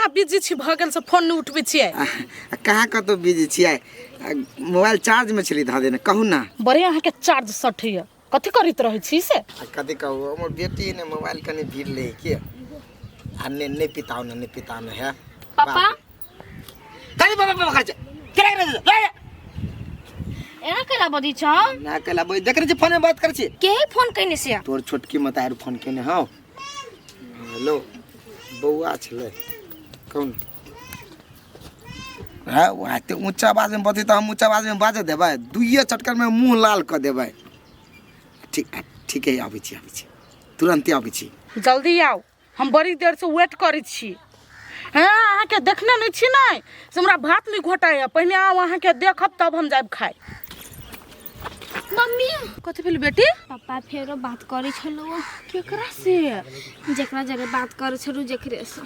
कहाँ बिजी छी भ गेल से फोन नहीं उठबे छियै कहाँ कतो बिजी छियै मोबाइल चार्ज में छली धा देने कहू ना बड़े अहाँ के चार्ज सट है कथि करित रहे छी से कथि कहू हमर बेटी ने मोबाइल कने भीड़ ले के आ ने पिताओ ने है पापा कनी पापा खा जा केरा रे एना केला बदी छ ना केला बोई देख रे छी फोन में बात कर छी के फोन कइने से तोर छोटकी मतार फोन केने हौ हेलो बौआ छले कौन हां वाते ऊंचा आवाज में बती त हम ऊंचा आवाज में बाजे देबै दुइये चटकर में मुंह लाल क देबै ठीक है आबै छी तुरंत आबै छी जल्दी आओ हम बड़ी देर से वेट करै छी हां अहाँ के देखने नहीं छी नहीं से हमरा भात नहीं घोटाय पहले आओ अहाँ के देखब तब हम जाब खाए मम्मी कथि भेल बेटी पापा फेरो बात करै छलो केकरा से जेकरा जगह बात करै छलु जेकरे से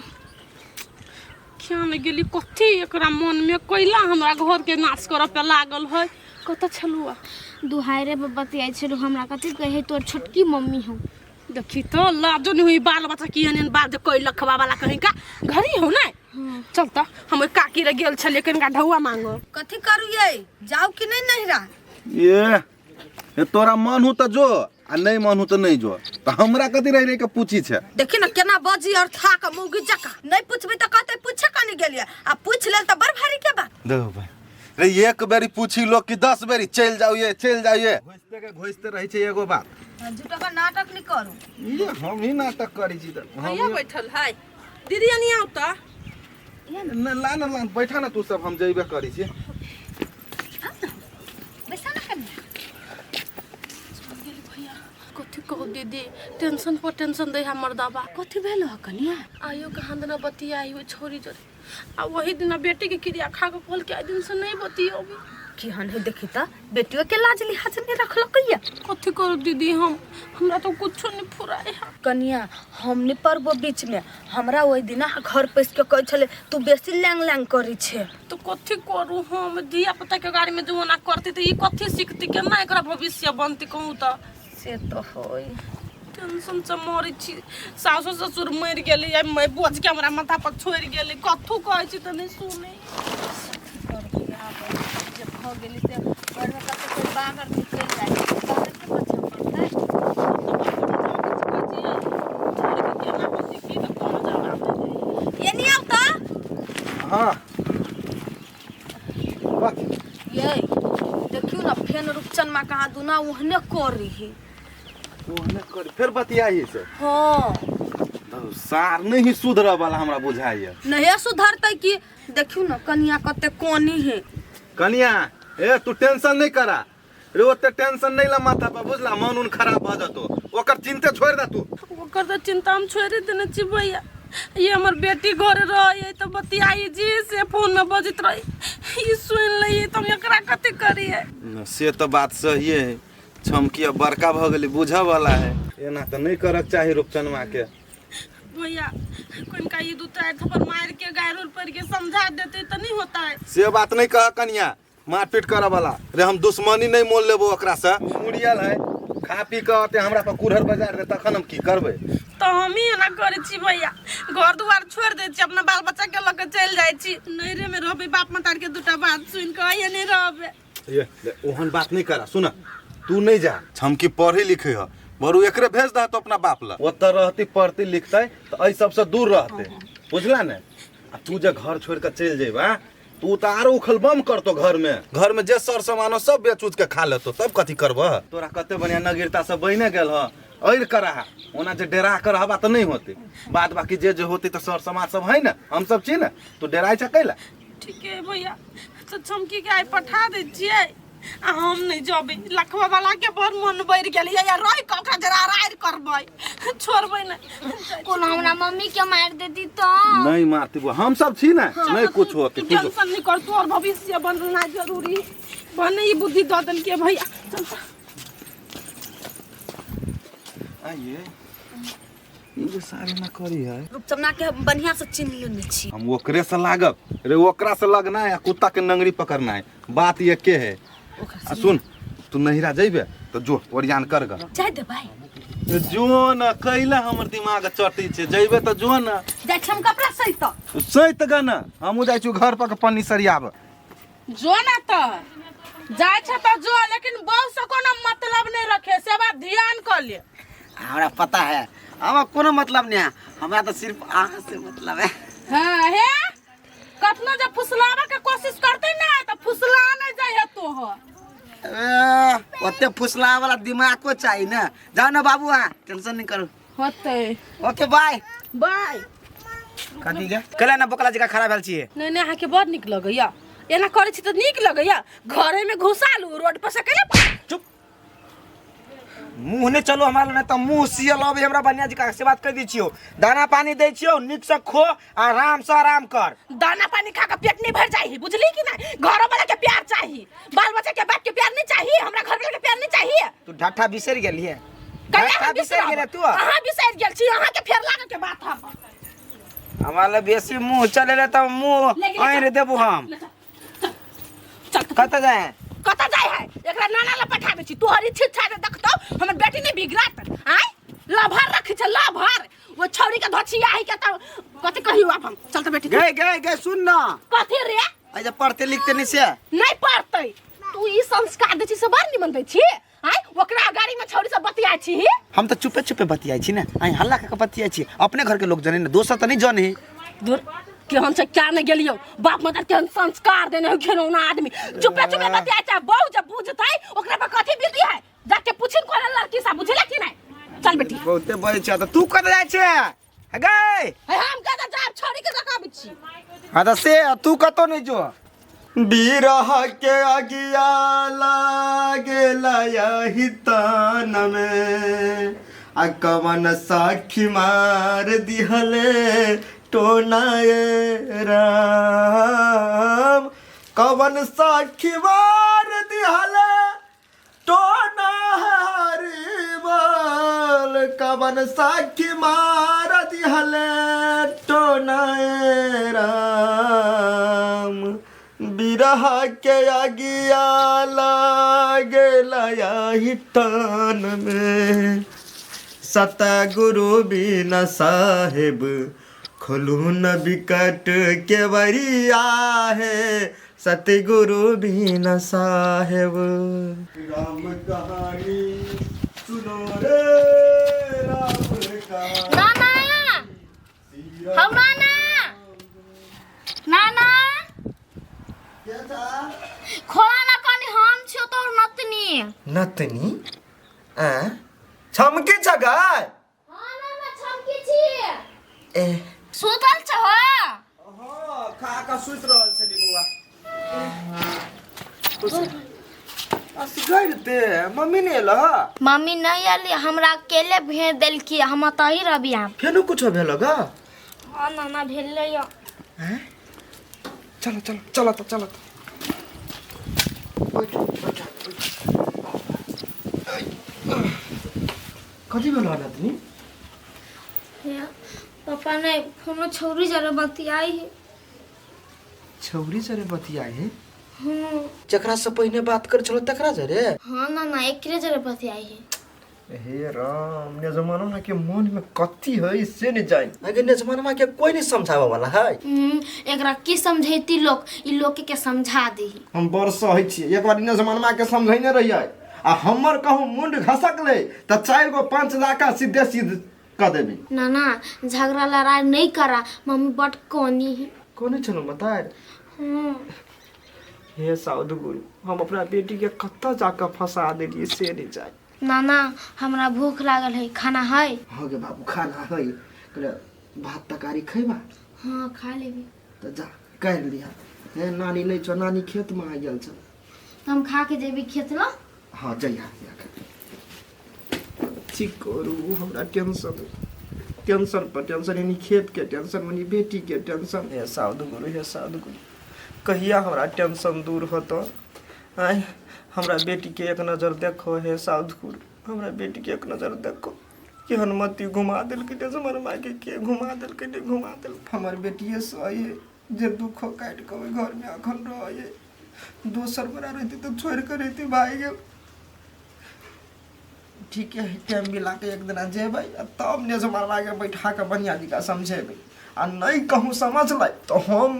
क्या में गेली कथि एकरा मन में कोइला हमरा घर के नाश कर पे लागल है कत छलुआ दुहाई रे बतियाई छलु हमरा कथि कहे तोर छोटकी मम्मी हो देखी तो लाजो नहीं हुई बाल बच्चा की हन बात कोई लखवा वाला कहीं का घरी हो ना चल त हम काकी रे गेल छले कनका ढौआ मांगो कथि करू ये जाओ कि नहीं नहिरा ये तोरा मन हो त जो आ नहीं मन हो त नहीं जो त हमरा कथि रह के पूछी छे देखी ना केना बजी और था का मुगी जका नहीं पूछबे त कहते पूछे कनी गेलिए आ पूछ लेल त बड़ भारी के बात देखो भाई रे एक बेरी पूछी लोग कि 10 बेरी चल जाइए घोसते रही छे एगो बात झूठा का नाटक नहीं करू ये हम ही नाटक करी छी त भैया बैठल है दीदी नहीं आउ त ना बैठा ना तू सब हम जइबे करी छी बैसा ना कनी कथि कहो दीदी टेंशन पर टेंशन दे हमर दाबा कथि भेल ह कनिया आयो कहां दिन बतियाई हो छोरी जोरे आ वही दिन बेटी के क्रिया खा के बोल के आ दिन से नहीं बतियोबी की हन है देखी त बेटियो के लाज लिहाज नहीं रखल कहिया कथि करू दीदी हमरा तो कुछ नहीं फुराए है कनिया हमने परबो बीच में हमरा ओइ दिन घर पैस के कह छले तू बेसी लैंग करी छे तो कथि करू हम दिया पता के गाड़ी में जो ना करती तो ई कथि सीखती केना एकरा भविष्य बनती कहू त से तो होई टेंशन से मरी छी सासु ससुर मर गेली आ मैं बोझ के हमरा माथा पर छोड़ गेली कथु कहै छी त नहीं सुने जब हो गेली ते घर में कते कोई बाहर निकल जाए बाहर के बच्चा पड़ता ये नहीं आता हां ये देखियो ना फेन रुपचन मा कहा दुना ओहने कर रही ओहने कर फिर बतियाई से हां सार नहीं सुधर वाला हमरा बुझाइए नहीं सुधरतै की देखियो ना कनिया कते कोनी है कनिया ए तू टेंशन नहीं करा रे ओते टेंशन नहीं ला माथा पर बुझला मन उन खराब भ जतो ओकर चिंता छोड़ दे तू ओकर त चिंता हम छोड़ देने छी भैया ये हमर बेटी घर रहे तो बतियाई जी से फोन में बजत रही ई सुन लई त हम एकरा कथि करिए से तो बात सही है छमकिया बड़का भ गेली बुझा वाला है एना त नहीं करक चाही रूपचनमा के भैया कोन का ये दूता थप्पड़ मार के गायरोल पर के समझा देते तो नहीं होता है से बात नहीं कह कनिया मारपीट करे वाला रे हम दुश्मनी नहीं मोल लेबो ओकरा से मुड़ियल है खा पी के आते हमरा पर कुरहर बाजार दे तखन हम की करबै तो हम ही ना करे छी भैया घर दुआर छोड़ दे छी अपना बाल बच्चा के लके चल जाय छी नैरे में रहबे बाप मतार के दुटा बात सुन के आये नहीं रहबे ये ओहन बात नहीं करा सुन तू नहीं जा छमकी पढ़ी लिखे ह बरु एकरे भेज दा तो अपना बाप ला ओत रहती पढ़ती लिखते तो ए सब से दूर रहते बुझला ने आ तू जे घर छोड़ के चल जेबा तू त आरो उखल बम करतो घर में जे सर सामान सब बेच उच के खा लेतो तब कथि करबह तोरा कते बढ़िया नगीरता सब बहिने गेल ह ऐर करा ओना जे डेरा कर हवा त नहीं होते बाद बाकी जे होती त सर सामान सब है ना हम सब छी ना तू डेराई छकैला ठीक है भैया तो छमकी के आई पठा दे छिए आ हम नहीं जबे लखवा वाला के बर मन बैर गेल या रोई ककरा जरा रार करबै छोड़बै नहीं कोन हमरा मम्मी के मार देती तो नहीं मारती वो हम सब छी ना नहीं कुछ होते तू टेंशन नहीं कर तोर भविष्य बनना जरूरी बने ई बुद्धि द दल के भैया चल आइए ये सारे ना करी है रूपचना के बढ़िया से चिन्ह लेने छी हम ओकरे से लागब रे ओकरा से लगना है कुत्ता के नंगरी पकड़ना है बात ये के है सुन तू नहिरा जइबे तो जो ओरियान कर ग जाय दे भाई जो न कैला हमर दिमाग चटी छे जइबे त जो न जाइ छी हम कपड़ा सहित सहित गन हमहू जाइ छु घर पर के पन्नी सरियाब जो ना त जाइ छ त जो लेकिन बहु से कोनो मतलब नहीं रखे से बात ध्यान कर ले हमरा पता है हमारा कोनो मतलब नहीं है हमरा तो सिर्फ आँख से मतलब है। हां हे कतना जब फुसलावा के कोशिश करते ना तो फुसला नहीं जाए तो हो ओते फुसला वाला दिमाग को चाहिए ना। जाओ ना बाबू हाँ टेंशन नहीं करो होते ओके बाय बाय कथी के कले ना बकला जगह खराब भेल छिए नहीं नहीं आके बहुत निक लगैया एना करे छी त निक लगैया घरे में घुसालू रोड पर से केले चुप मुंह ने चलो हमारा ना तो मुंह सियल अब हमरा बनिया जी का से बात कर दी छियो दाना पानी दे छियो निक से खो आराम से आराम कर दाना पानी खा के पेट नहीं भर जाही बुझली कि नहीं घर वाला के प्यार चाहिए बाल बच्चा के बाप के प्यार नहीं चाहिए हमरा घर वाला के प्यार नहीं चाहिए तू ढाठा बिसर गेली है कहिया बिसर गेले तू हां बिसर गेल छी अहाँ के फेर लागे के बात हम हमारा बेसी मुंह चले रे तो मुंह आइ रे देबू हम कत जाए कत जाए है एकरा नाना ला पठा दे छी तोहरी छिछा रे देखतो हमर बेटी ने बिगड़त आय लभर रख छ लभर वो छौरी के धछिया है के त कथि कहियो आप हम चल त बेटी गए सुन ना कथि रे ऐसे पढ़ते लिखते नहीं से नहीं पढ़ते तू ई संस्कार दे छी से बार निमन दे छी आय ओकरा गाड़ी में छौरी से बतिया छी हम तो चुपे चुपे बतियाई छी ना आई हल्ला के बतियाई छी अपने घर के लोग जाने ना दोसर तो नहीं जाने दूर केहन से क्या न गेलियो बाप मत केहन संस्कार देने घेरौना आदमी चुपे चुपे बतिया छ बहु जब बुझतै ओकरा पर कथि बीती है जाके पूछिन कोन लड़की सा बुझला कि नहीं चल बेटी बहुते बड़े छ त तू कत जाय छ गए हम कत जाब छोरी के दकाबी छी हां त से तू कतो नहीं जो बिरह के अगिया लागेला यही तान में आ कवन साखी मार दिहले टोनाए राम कवन साखी मार दिहले टोनार बोल कवन साखी मार दिहले टोनाए राम बिरह के अगिया लागेला यही तान में सतगुरु बिना साहेब खोलू न बिकट के बरिया है सतगुरु बिना साहेब राम कहानी सुनो रे राम कहानी नाना हम नाना नाना क्या था खोला ना कनी हम छियो तोर नतनी नतनी आ छमकी जगह हां नाना छमकी छी ए सुतल छ हो हां खा का सुत रहल छली बुआ असगरते मम्मी ने ल मम्मी नहीं आली हमरा अकेले भेज देल की हम तही रबिया फेनु कुछो भेल ग हां नाना भेल या हैं चलो चलो चलो तो चलो तो कथी भेल नतनी पापा ने कोनो छौरी जरे बतियाई है छौरी जरे बतियाई है हां जकरा से पहले बात कर चलो तकरा जरे हां नाना एकरे जरे बतियाई है हे राम ने जमाना के मन में कथी है इससे नहीं जाए अगर ने जमाना के कोई नहीं समझावे वाला है एकरा की समझैती लोग ई लोग के समझा दी हम बरस है छी एक बार ने जमाना के समझैने रहिए आ हमर कहूं मुंड घसक ले त 4 गो 5 लाख सीधे सीध क देबी नाना झगड़ा लड़ाई नहीं करा मम्मी बट कोनी है कोनी चलो बताए हां हे साधु गुरु हम अपना बेटी के कत्ता जाकर फंसा देलिए से नहीं जाए नाना हमरा भूख लागल है खाना है हो गे बाबू खाना है करे भात तरकारी खैबा हां खा लेबी त जा कर लिया हे नानी ले छ नानी खेत में आ गेल छ हम खा के जेबी खेत ला हां जइया ठीक करू हमरा टेंशन पर टेंशन यानी खेत के टेंशन मनी बेटी के टेंशन हे साधु गुरु कहिया हमरा टेंशन दूर होतो आय हमरा बेटी के एक नजर देखो हे साधु गुरु हमरा बेटी के एक नजर देखो कि हनुमती घुमा दिल के जमर माई के घुमा दिल हमर बेटी सही जे दुख काट के घर में अखन रहे दोसर बड़ा रहती तो छोड़ कर रहती भाई गेल ठीक है टाइम मिला के एक दिन जेबै तब ने से मारवा के बैठा के बढ़िया जगह समझेबै आ नहीं कहूँ समझ लै तो हम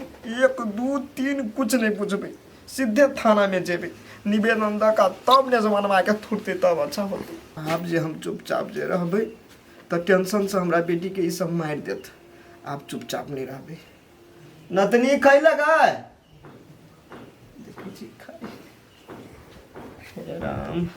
1 2 3 कुछ नहीं पूछबै सीधे थाना में जेबै निवेदन दऽ का तब ने से मारवा के थुरते तब अच्छा होतै। आब जे हम चुपचाप जे रहबै तो टेंशन से हमरा बेटी के ई सब मारि देत। आप चुपचाप नहीं रहबै। नतनी खैलक है देखै छी खाइ हे राम।